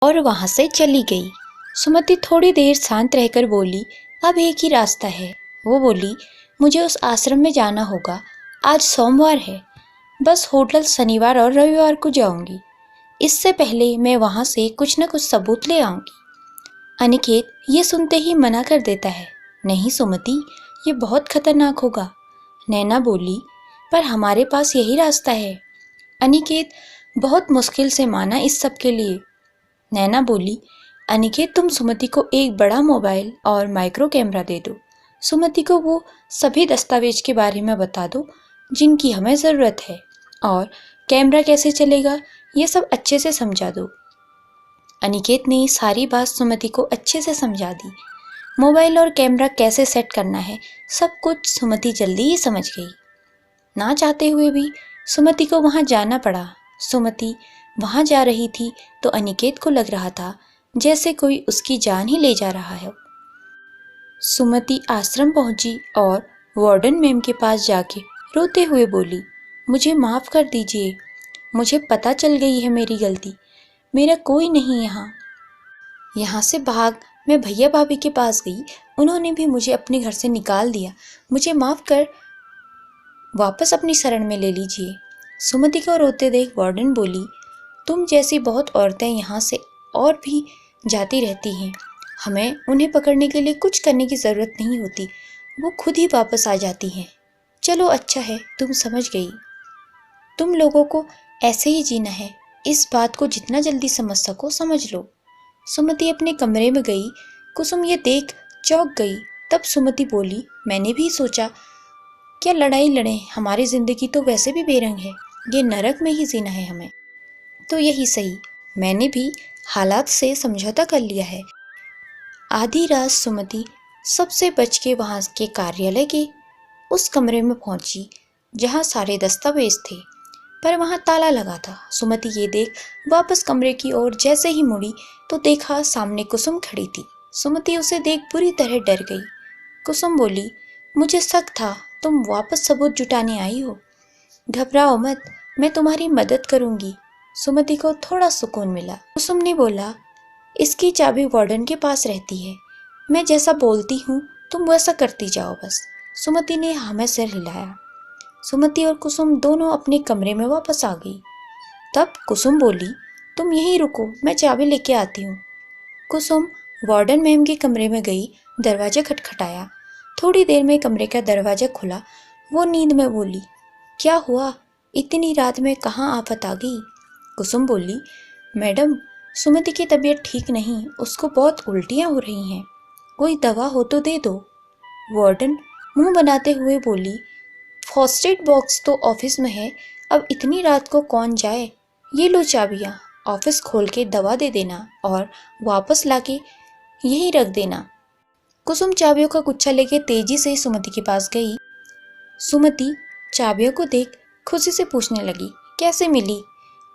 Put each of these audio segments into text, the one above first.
और वहाँ से चली गई। सुमति थोड़ी देर शांत रहकर बोली, अब एक ही रास्ता है। वो बोली, मुझे उस आश्रम में जाना होगा। आज सोमवार है, बस होटल शनिवार और रविवार को जाऊंगी। इससे पहले मैं वहाँ से कुछ न कुछ सबूत ले आऊंगी। अनिकेत ये सुनते ही मना कर देता है, नहीं सुमति, ये बहुत खतरनाक होगा। नैना बोली, पर हमारे पास यही रास्ता है। अनिकेत बहुत मुश्किल से माना इस सब के लिए। नैना बोली, अनिकेत तुम सुमति को एक बड़ा मोबाइल और माइक्रो कैमरा दे दो। सुमति को वो सभी दस्तावेज के बारे में बता दो जिनकी हमें ज़रूरत है, और कैमरा कैसे चलेगा ये सब अच्छे से समझा दो। अनिकेत ने सारी बात सुमति को अच्छे से समझा दी। मोबाइल और कैमरा कैसे सेट करना है सब कुछ सुमति जल्दी ही समझ गई। ना चाहते हुए भी सुमति को वहाँ जाना पड़ा। सुमति वहाँ जा रही थी तो अनिकेत को लग रहा था जैसे कोई उसकी जान ही ले जा रहा है। सुमति आश्रम पहुंची और वार्डन मैम के पास जाके रोते हुए बोली, मुझे माफ़ कर दीजिए, मुझे पता चल गई है मेरी गलती, मेरा कोई नहीं यहाँ से भाग मैं भैया भाभी के पास गई, उन्होंने भी मुझे अपने घर से निकाल दिया, मुझे माफ़ कर वापस अपनी शरण में ले लीजिए। सुमति को रोते देख वार्डन बोली, तुम जैसी बहुत औरतें यहाँ से और भी जाती रहती हैं, हमें उन्हें पकड़ने के लिए कुछ करने की ज़रूरत नहीं होती, वो खुद ही वापस आ जाती हैं। चलो अच्छा है तुम समझ गई, तुम लोगों को ऐसे ही जीना है, इस बात को जितना जल्दी समझ सको समझ लो। सुमति अपने कमरे में गई। कुसुम ये देख चौंक गई। तब सुमति बोली, मैंने भी सोचा क्या लड़ाई लड़ें, हमारी ज़िंदगी तो वैसे भी बेरंग है, ये नरक में ही जीना है हमें, तो यही सही, मैंने भी हालात से समझौता कर लिया है। आधी रात सुमति सबसे बच के वहाँ के कार्यालय के उस कमरे में पहुंची जहाँ सारे दस्तावेज थे, पर वहाँ ताला लगा था। सुमति ये देख वापस कमरे की ओर जैसे ही मुड़ी तो देखा सामने कुसुम खड़ी थी। सुमति उसे देख बुरी तरह डर गई। कुसुम बोली, मुझे शक था तुम वापस सबूत जुटाने आई हो, घबराओ मत, मैं तुम्हारी मदद करूंगी। सुमति को थोड़ा सुकून मिला। कुसुम ने बोला, इसकी चाबी वार्डन के पास रहती है, मैं जैसा बोलती हूँ तुम वैसा करती जाओ बस। सुमति ने हाँ में सिर हिलाया। सुमति और कुसुम दोनों अपने कमरे में वापस आ गई। तब कुसुम बोली, तुम यहीं रुको, मैं चाबी लेके आती हूँ। कुसुम वार्डन मैम के कमरे में गई, दरवाजा खटखटाया। थोड़ी देर में कमरे का दरवाजा खुला। वो नींद में बोली, क्या हुआ, इतनी रात में कहाँ आफत आ गई। कुसुम बोली, मैडम सुमति की तबीयत ठीक नहीं, उसको बहुत उल्टियाँ हो रही हैं, कोई दवा हो तो दे दो। वार्डन मुंह बनाते हुए बोली, फर्स्ट एड बॉक्स तो ऑफिस में है, अब इतनी रात को कौन जाए, ये लो चाबियाँ, ऑफिस खोल के दवा दे देना और वापस लाके यहीं रख देना। कुसुम चाबियों का गुच्छा लेके तेजी से सुमति के पास गई। सुमति चाबियों को देख खुशी से पूछने लगी, कैसे मिली।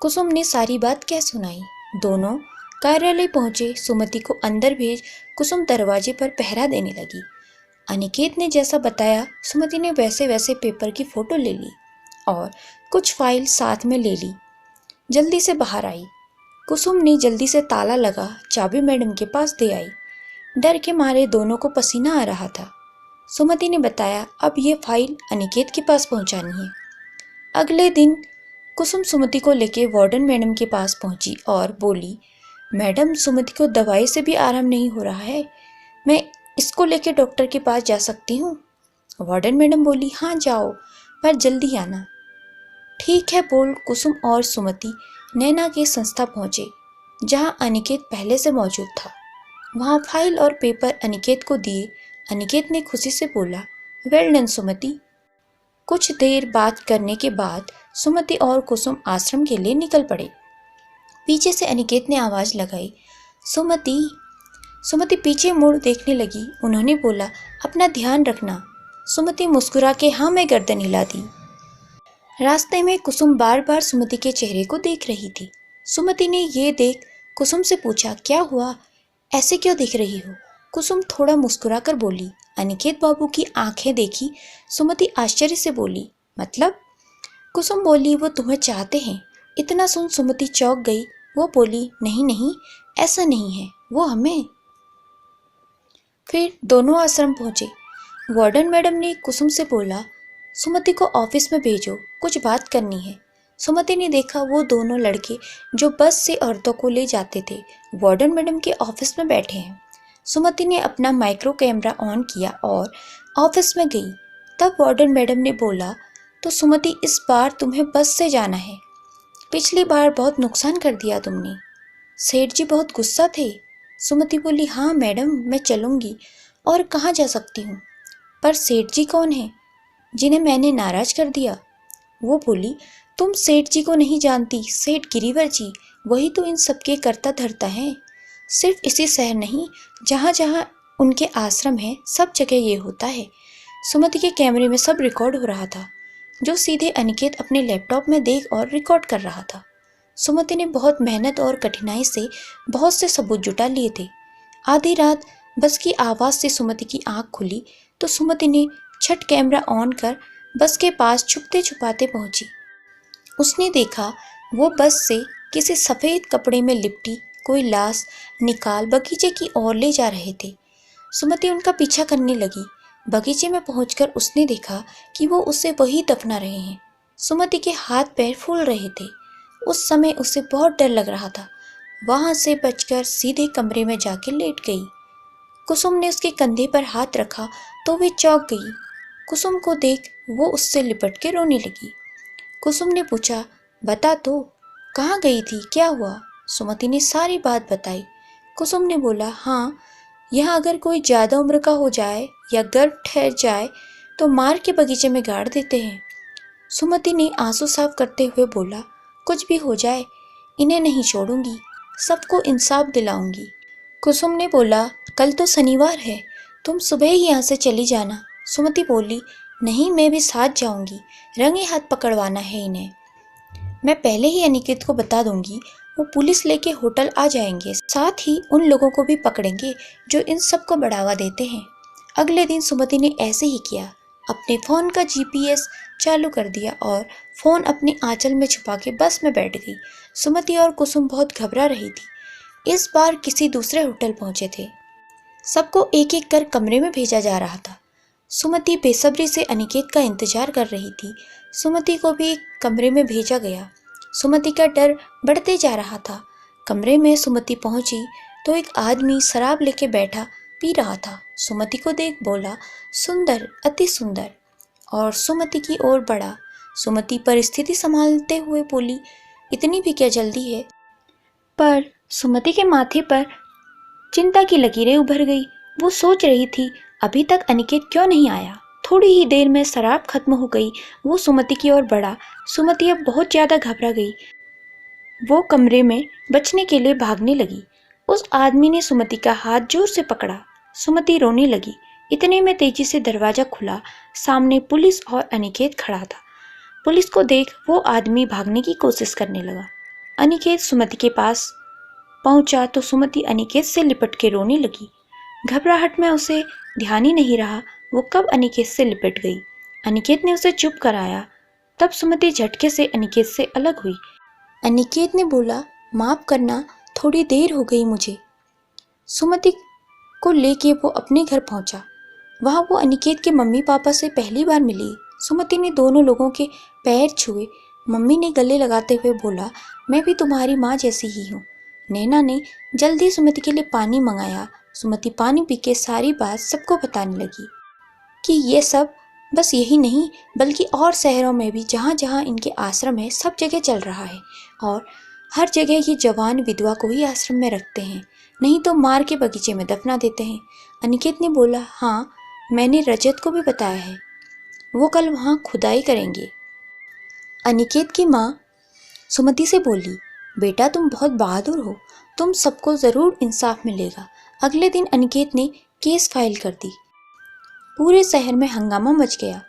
कुसुम ने सारी बात कह सुनाई। दोनों कार्यालय पहुंचे। सुमति को अंदर भेज कुसुम दरवाजे पर पहरा देने लगी। अनिकेत ने जैसा बताया सुमति ने वैसे वैसे पेपर की फोटो ले ली और कुछ फाइल साथ में ले ली। जल्दी से बाहर आई। कुसुम ने जल्दी से ताला लगा चाबी मैडम के पास दे आई। डर के मारे दोनों को पसीना आ रहा था। सुमति ने बताया, अब ये फाइल अनिकेत के पास पहुंचानी है। अगले दिन कुसुम सुमति को लेके वार्डन मैडम के पास पहुंची और बोली, मैडम सुमति को दवाई से भी आराम नहीं हो रहा है, मैं इसको लेके डॉक्टर के पास जा सकती हूँ। वार्डन मैडम बोली, हाँ जाओ, पर जल्दी आना। ठीक है बोल कुसुम और सुमति नैना के संस्था पहुंचे जहाँ अनिकेत पहले से मौजूद था। वहाँ फाइल और पेपर अनिकेत को दिए। अनिकेत ने खुशी से बोला, वेल डन सुमति। कुछ देर बात करने के बाद सुमति और कुसुम आश्रम के लिए निकल पड़े। पीछे से अनिकेत ने आवाज़ लगाई, सुमति। सुमति पीछे मुड़ देखने लगी। उन्होंने बोला, अपना ध्यान रखना। सुमति मुस्कुरा के हाँ में गर्दन हिला दी। रास्ते में कुसुम बार बार सुमति के चेहरे को देख रही थी। सुमति ने ये देख कुसुम से पूछा, क्या हुआ, ऐसे क्यों दिख रही हो। कुसुम थोड़ा मुस्कुरा कर बोली। अनिकेत बाबू की आंखें देखी सुमति आश्चर्य से बोली, मतलब। कुसुम बोली, वो तुम्हें चाहते हैं। इतना सुन सुमति चौंक गई। वो बोली, नहीं नहीं, ऐसा नहीं है, वो हमें। फिर दोनों आश्रम पहुंचे। वार्डन मैडम ने कुसुम से बोला, सुमति को ऑफिस में भेजो, कुछ बात करनी है। सुमति ने देखा वो दोनों लड़के जो बस से औरतों को ले जाते थे वार्डन मैडम के ऑफिस में बैठे हैं। सुमति ने अपना माइक्रो कैमरा ऑन किया और ऑफिस में गई। तब वार्डन मैडम ने बोला, तो सुमति इस बार तुम्हें बस से जाना है, पिछली बार बहुत नुकसान कर दिया तुमने। सेठ जी बहुत गुस्सा थे। सुमति बोली, हाँ मैडम, मैं चलूँगी, और कहाँ जा सकती हूँ। पर सेठ जी कौन है जिन्हें मैंने नाराज कर दिया? वो बोली, तुम सेठ जी को नहीं जानती, सेठ गिरिवर जी, वही तो इन सबके कर्ता धर्ता हैं। सिर्फ इसी शहर नहीं, जहाँ जहाँ उनके आश्रम है सब जगह ये होता है। सुमति के कैमरे में सब रिकॉर्ड हो रहा था, जो सीधे अनिकेत अपने लैपटॉप में देख और रिकॉर्ड कर रहा था। सुमति ने बहुत मेहनत और कठिनाई से बहुत से सबूत जुटा लिए थे। आधी रात बस की आवाज़ से सुमति की आंख खुली तो सुमति ने छठ कैमरा ऑन कर बस के पास छुपते छुपाते पहुंची। उसने देखा वो बस से किसी सफ़ेद कपड़े में लिपटी कोई लाश निकाल बगीचे की ओर ले जा रहे थे। सुमति उनका पीछा करने लगी। बगीचे में पहुंचकर उसने देखा कि वो उसे वही दफना रहे हैं। सुमति के हाथ पैर फूल रहे थे। उस समय उसे बहुत डर लग रहा था। वहां से बचकर सीधे कमरे में जाके लेट गई। कुसुम ने उसके कंधे पर हाथ रखा तो वे चौंक गई। कुसुम को देख वो उससे लिपट के रोने लगी। कुसुम ने पूछा, बता तो, कहाँ गई थी, क्या हुआ? सुमति ने सारी बात बताई। कुसुम ने बोला, हाँ, यहाँ अगर कोई ज़्यादा उम्र का हो जाए या गर्भ ठहर जाए तो मार के बगीचे में गाड़ देते हैं। सुमति ने आंसू साफ करते हुए बोला, कुछ भी हो जाए इन्हें नहीं छोड़ूंगी, सबको इंसाफ दिलाऊंगी। कुसुम ने बोला, कल तो शनिवार है, तुम सुबह ही यहाँ से चली जाना। सुमति बोली, नहीं, मैं भी साथ जाऊंगी, रंगे हाथ पकड़वाना है इन्हें। मैं पहले ही अनिकेत को बता दूंगी, वो पुलिस लेके होटल आ जाएंगे, साथ ही उन लोगों को भी पकड़ेंगे जो इन सब को बढ़ावा देते हैं। अगले दिन सुमति ने ऐसे ही किया। अपने फ़ोन का GPS चालू कर दिया और फ़ोन अपने आंचल में छुपा के बस में बैठ गई। सुमति और कुसुम बहुत घबरा रही थी। इस बार किसी दूसरे होटल पहुंचे थे। सबको एक एक कर कमरे में भेजा जा रहा था। सुमति बेसब्री से अनिकेत का इंतजार कर रही थी। सुमति को भी एक कमरे में भेजा गया। सुमति का डर बढ़ते जा रहा था। कमरे में सुमति पहुंची तो एक आदमी शराब लेके बैठा पी रहा था। सुमति को देख बोला, सुंदर, अति सुंदर, और सुमति की ओर बढ़ा। सुमति परिस्थिति संभालते हुए बोली, इतनी भी क्या जल्दी है? पर सुमति के माथे पर चिंता की लकीरें उभर गई। वो सोच रही थी, अभी तक अनिकेत क्यों नहीं आया? थोड़ी ही देर में शराब खत्म हो गई। वो सुमति की ओर बढ़ा। सुमति अब बहुत ज्यादा घबरा गई। वो कमरे में बचने के लिए भागने लगी। उस आदमी ने सुमति का हाथ जोर से पकड़ा। सुमति रोने लगी। इतने में तेजी से दरवाजा खुला। सामने पुलिस और अनिकेत खड़ा था। पुलिस को देख वो आदमी भागने की कोशिश करने लगा। अनिकेत सुमति के पास पहुंचा तो सुमति अनिकेत से लिपट के रोने लगी। घबराहट में उसे ध्यान ही नहीं रहा वो कब अनिकेत से लिपट गई। अनिकेत ने उसे चुप कराया। तब सुमति झटके से अनिकेत से अलग हुई। अनिकेत ने बोला, माफ करना, थोड़ी देर हो गई मुझे। सुमति को लेके वो अपने घर पहुंचा। वहां वो अनिकेत के मम्मी पापा से पहली बार मिली। सुमति ने दोनों लोगों के पैर छुए। मम्मी ने गले लगाते हुए बोला, मैं भी तुम्हारी माँ जैसी ही हूँ। नैना ने जल्दी सुमति के लिए पानी मंगाया। सुमति पानी पी के सारी बात सबको बताने लगी कि ये सब बस यही नहीं बल्कि और शहरों में भी जहाँ जहाँ इनके आश्रम है सब जगह चल रहा है, और हर जगह ये जवान विधवा को ही आश्रम में रखते हैं, नहीं तो मार के बगीचे में दफना देते हैं। अनिकेत ने बोला, हाँ, मैंने रजत को भी बताया है, वो कल वहाँ खुदाई करेंगे। अनिकेत की माँ सुमति से बोली, बेटा तुम बहुत बहादुर हो, तुम सबको ज़रूर इंसाफ मिलेगा। अगले दिन अनिकेत ने केस फाइल कर दी। पूरे शहर में हंगामा मच गया।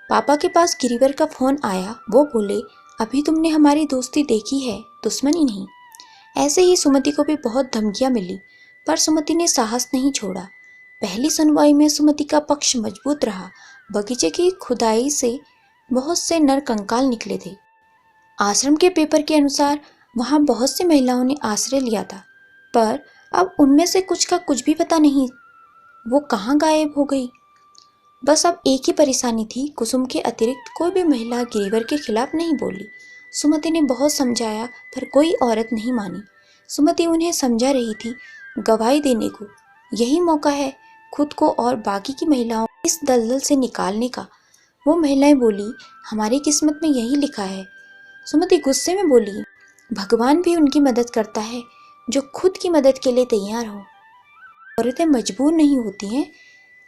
पापा के पास गिरिवर का फ़ोन आया। वो बोले, अभी तुमने हमारी दोस्ती देखी है, दुश्मनी नहीं। ऐसे ही सुमति को भी बहुत धमकियाँ मिली, पर सुमति ने साहस नहीं छोड़ा। पहली सुनवाई में सुमति का पक्ष मजबूत रहा। बगीचे की खुदाई से बहुत से नर कंकाल निकले थे। आश्रम के पेपर के अनुसार वहाँ बहुत सी महिलाओं ने आश्रय लिया था। पर अब उनमें से कुछ का कुछ भी पता नहीं, वो कहाँ गायब हो गई। बस अब एक ही परेशानी थी, कुसुम के अतिरिक्त कोई भी महिला गिरिवर के खिलाफ नहीं बोली। सुमति ने बहुत समझाया पर कोई औरत नहीं मानी। सुमति उन्हें समझा रही थी, गवाही देने को यही मौका है खुद को और बाकी की महिलाओं को इस दलदल से निकालने का। वो महिलाएं बोली, हमारी किस्मत में यही लिखा है। सुमति गुस्से में बोली, भगवान भी उनकी मदद करता है जो खुद की मदद के लिए तैयार हो। औरतें मजबूर नहीं होती हैं,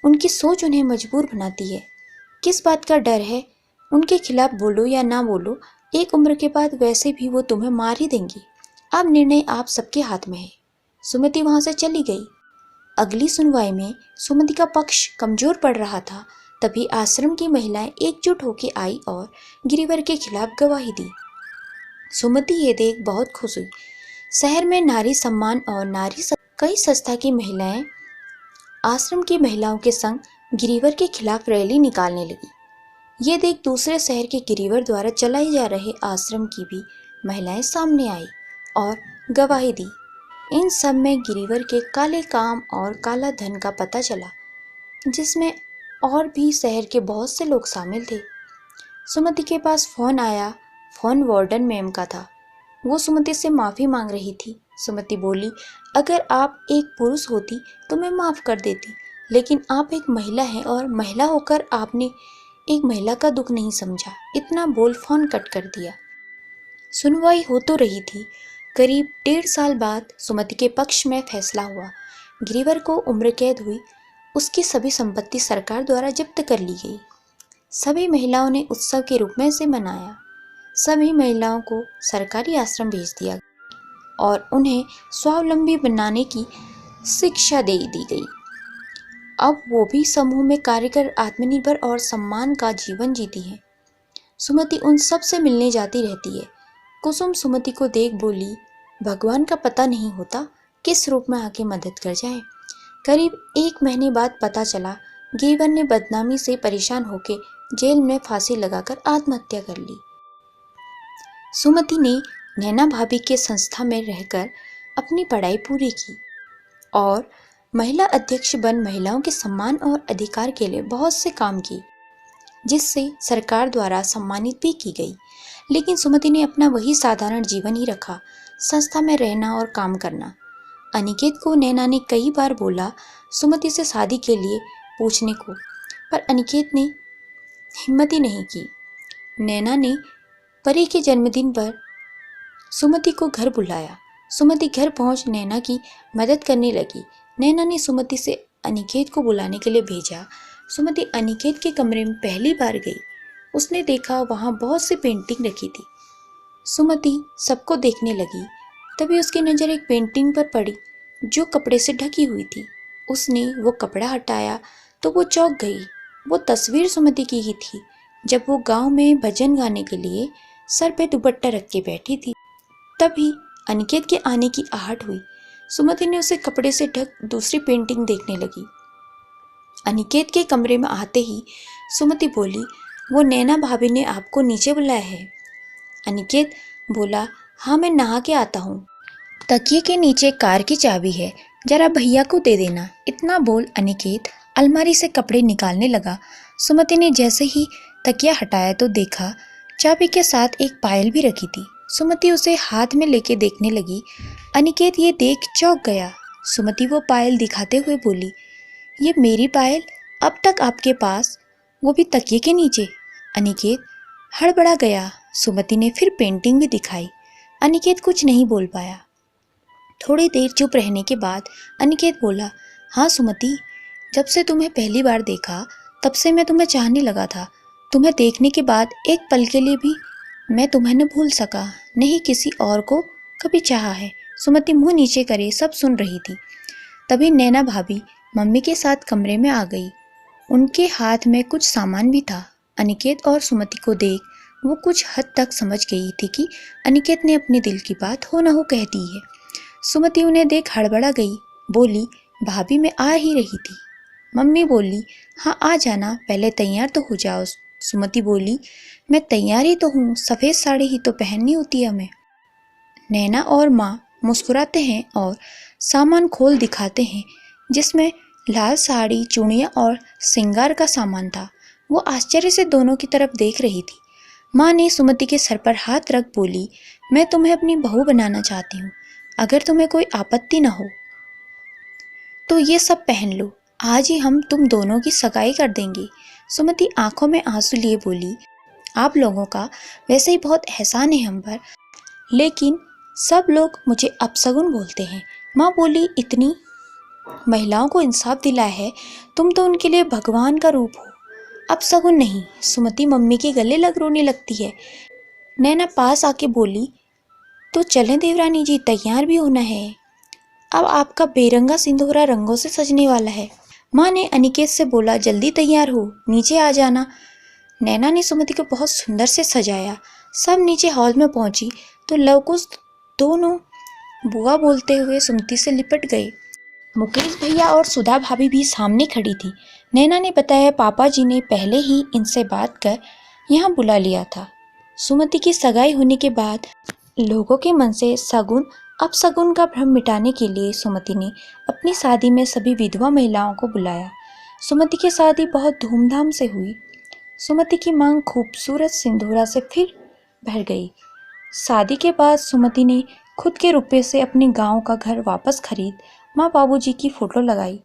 उनकी सोच उन्हें मजबूर बनाती है। किस बात का डर है? उनके खिलाफ बोलो या ना बोलो, एक उम्र के बाद वैसे भी वो तुम्हें मार ही देंगी। अब निर्णय आप सबके हाथ में है। सुमति वहां से चली गई। अगली सुनवाई में सुमति का पक्ष कमजोर पड़ रहा था। तभी आश्रम की महिलाएं एकजुट होकर आई और गिरिवर के खिलाफ गवाही दी। सुमति ये देख बहुत खुश हुई। शहर में नारी सम्मान और कई संस्था की महिलाएं आश्रम की महिलाओं के संग गिरिवर के खिलाफ रैली निकालने लगी। ये देख दूसरे शहर के गिरिवर द्वारा चलाए जा रहे आश्रम की भी महिलाएं सामने आई और गवाही दी। इन सब में गिरिवर के काले काम और काला धन का पता चला, जिसमें और भी शहर के बहुत से लोग शामिल थे। सुमति के पास फोन आया। फोन वार्डन मैम का था। वो सुमति से माफ़ी मांग रही थी। सुमति बोली, अगर आप एक पुरुष होती तो मैं माफ़ कर देती, लेकिन आप एक महिला हैं और महिला होकर आपने एक महिला का दुख नहीं समझा। इतना बोल फोन कट कर दिया। सुनवाई हो तो रही थी। करीब 1.5 साल बाद सुमति के पक्ष में फैसला हुआ। गिरिवर को उम्र कैद हुई। उसकी सभी संपत्ति सरकार द्वारा जब्त कर ली गई। सभी महिलाओं ने उत्सव के रूप में इसे मनाया। सभी महिलाओं को सरकारी आश्रम भेज दिया और उन्हें स्वावलंबी बनाने की शिक्षा दे दी गई। अब वो भी समूह में कार्य कर आत्मनिर्भर और सम्मान का जीवन जीती है। सुमति उन सब से मिलने जाती रहती है। कुसुम सुमति को देख बोली, भगवान का पता नहीं होता किस रूप में आके मदद कर जाए। करीब 1 महीने बाद पता चला गिरिवर ने बदनामी से परेशान होकर जेल में फांसी लगाकर आत्महत्या कर ली। सुमति ने नैना भाभी के संस्था में रहकर अपनी पढ़ाई पूरी की और महिला अध्यक्ष बन महिलाओं के सम्मान और अधिकार के लिए बहुत से काम किए, जिससे सरकार द्वारा सम्मानित भी की गई। लेकिन सुमति ने अपना वही साधारण जीवन ही रखा, संस्था में रहना और काम करना। अनिकेत को नैना ने कई बार बोला सुमति से शादी के लिए पूछने को, पर अनिकेत ने हिम्मत ही नहीं की। नैना ने परी के जन्मदिन पर सुमति को घर बुलाया। सुमति घर पहुंच नैना की मदद करने लगी। नैना ने सुमति से अनिकेत को बुलाने के लिए भेजा। सुमति अनिकेत के कमरे में पहली बार गई। उसने देखा वहां बहुत सी पेंटिंग रखी थी। सुमति सबको देखने लगी। तभी उसकी नज़र एक पेंटिंग पर पड़ी जो कपड़े से ढकी हुई थी। उसने वो कपड़ा हटाया तो वो चौंक गई। वो तस्वीर सुमति की ही थी जब वो गांव में भजन गाने के लिए सर पे दुपट्टा रख के बैठी थी। तभी अनिकेत के आने की आहट हुई। सुमति ने उसे कपड़े से ढक दूसरी पेंटिंग देखने लगी। अनिकेत के कमरे में आते ही सुमति बोली, वो नैना भाभी ने आपको नीचे बुलाया है। अनिकेत बोला, हाँ मैं नहा के आता हूँ। तकिए के नीचे कार की चाबी है, जरा भैया को दे देना। इतना बोल अनिकेत अलमारी से कपड़े निकालने लगा। सुमति ने जैसे ही तकिया हटाया तो देखा चाबी के साथ एक पायल भी रखी थी। सुमति उसे हाथ में लेके देखने लगी। अनिकेत ये देख चौंक गया। सुमति वो पायल दिखाते हुए बोली, ये मेरी पायल अब तक आपके पास, वो भी तकिए के नीचे। अनिकेत हड़बड़ा गया। सुमति ने फिर पेंटिंग भी दिखाई। अनिकेत कुछ नहीं बोल पाया। थोड़ी देर चुप रहने के बाद अनिकेत बोला, हाँ सुमति, जब से तुम्हें पहली बार देखा तब से मैं तुम्हें चाहने लगा था। तुम्हें देखने के बाद एक पल के लिए भी मैं तुम्हें न भूल सका, नहीं किसी और को कभी चाहा है। सुमति मुंह नीचे करे सब सुन रही थी। तभी नैना भाभी मम्मी के साथ कमरे में आ गई। उनके हाथ में कुछ सामान भी था। अनिकेत और सुमति को देख वो कुछ हद तक समझ गई थी कि अनिकेत ने अपने दिल की बात हो न हो कह दी है। सुमति उन्हें देख हड़बड़ा गई। बोली, भाभी मैं आ ही रही थी। मम्मी बोली, हाँ आ जाना, पहले तैयार तो हो जाओ। सुमति बोली, मैं तैयार ही तो हूँ, सफ़ेद साड़ी ही तो पहननी होती है हमें। नैना और माँ मुस्कुराते हैं और सामान खोल दिखाते हैं जिसमें लाल साड़ी, चूड़ियाँ और श्रृंगार का सामान था। वो आश्चर्य से दोनों की तरफ देख रही थी। माँ ने सुमति के सर पर हाथ रख बोली, मैं तुम्हें अपनी बहू बनाना चाहती हूँ। अगर तुम्हें कोई आपत्ति न हो तो ये सब पहन लो। आज ही हम तुम दोनों की सगाई कर देंगे। सुमति आंखों में आंसू लिए बोली, आप लोगों का वैसे ही बहुत एहसान है हम पर, लेकिन सब लोग मुझे अपशगुन बोलते हैं। माँ बोली, इतनी महिलाओं को इंसाफ दिलाया है, तुम तो उनके लिए भगवान का रूप हो। अपशगुन नहीं। सुमति मम्मी के गले लग रोने लगती है। नैना पास आके बोली, तो चलें देवरानी जी, तैयार भी होना है। अब आपका बेरंगा सिंदूरा रंगों से सजने वाला है। माँ ने अनिकेत से बोला, जल्दी तैयार हो, नीचे आ जाना। नैना ने सुमति को बहुत सुंदर से सजाया। सब नीचे हॉल में पहुंची तो लवकुश दोनों बुआ बोलते हुए सुमति से लिपट गए। मुकेश भैया और सुधा भाभी भी सामने खड़ी थी। नैना ने बताया, पापा जी ने पहले ही इनसे बात कर यहाँ बुला लिया था। सुमति की सगाई होने के बाद लोगों के मन से सगुन अपशगुन का भ्रम मिटाने के लिए सुमति ने अपनी शादी में सभी विधवा महिलाओं को बुलाया। सुमति की शादी बहुत धूमधाम से हुई। सुमति की मांग खूबसूरत सिंदूरा से फिर भर गई। शादी के बाद सुमति ने खुद के रुपए से अपने गांव का घर वापस खरीद माँ बाबूजी की फोटो लगाई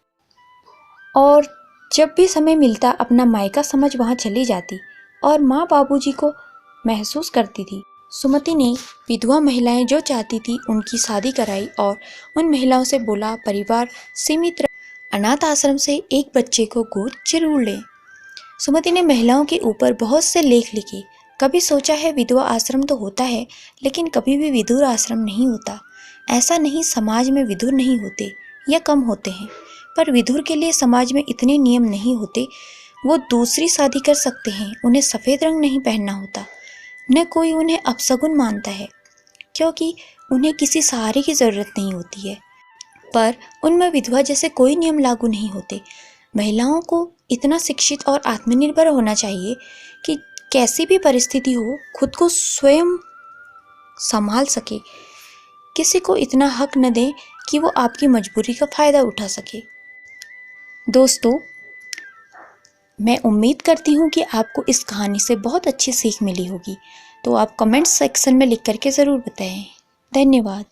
और जब भी समय मिलता अपना मायका समझ वहां चली जाती और माँ बाबूजी को महसूस करती थी। सुमति ने विधवा महिलाएं जो चाहती थी उनकी शादी कराई और उन महिलाओं से बोला, परिवार सीमित रहे, अनाथ आश्रम से एक बच्चे को गोद जरूर ले। सुमति ने महिलाओं के ऊपर बहुत से लेख लिखे। कभी सोचा है विधवा आश्रम तो होता है, लेकिन कभी भी विधुर आश्रम नहीं होता। ऐसा नहीं समाज में विधुर नहीं होते या कम होते हैं, पर विधुर के लिए समाज में इतने नियम नहीं होते। वो दूसरी शादी कर सकते हैं, उन्हें सफ़ेद रंग नहीं पहनना होता। न कोई उन्हें अपशगुन मानता है क्योंकि उन्हें किसी सहारे की ज़रूरत नहीं होती है, पर उनमें विधवा जैसे कोई नियम लागू नहीं होते। महिलाओं को इतना शिक्षित और आत्मनिर्भर होना चाहिए कि कैसी भी परिस्थिति हो खुद को स्वयं संभाल सके। किसी को इतना हक न दें कि वो आपकी मजबूरी का फ़ायदा उठा सके। दोस्तों, मैं उम्मीद करती हूँ कि आपको इस कहानी से बहुत अच्छी सीख मिली होगी, तो आप कमेंट सेक्शन में लिख करके ज़रूर बताएं। धन्यवाद।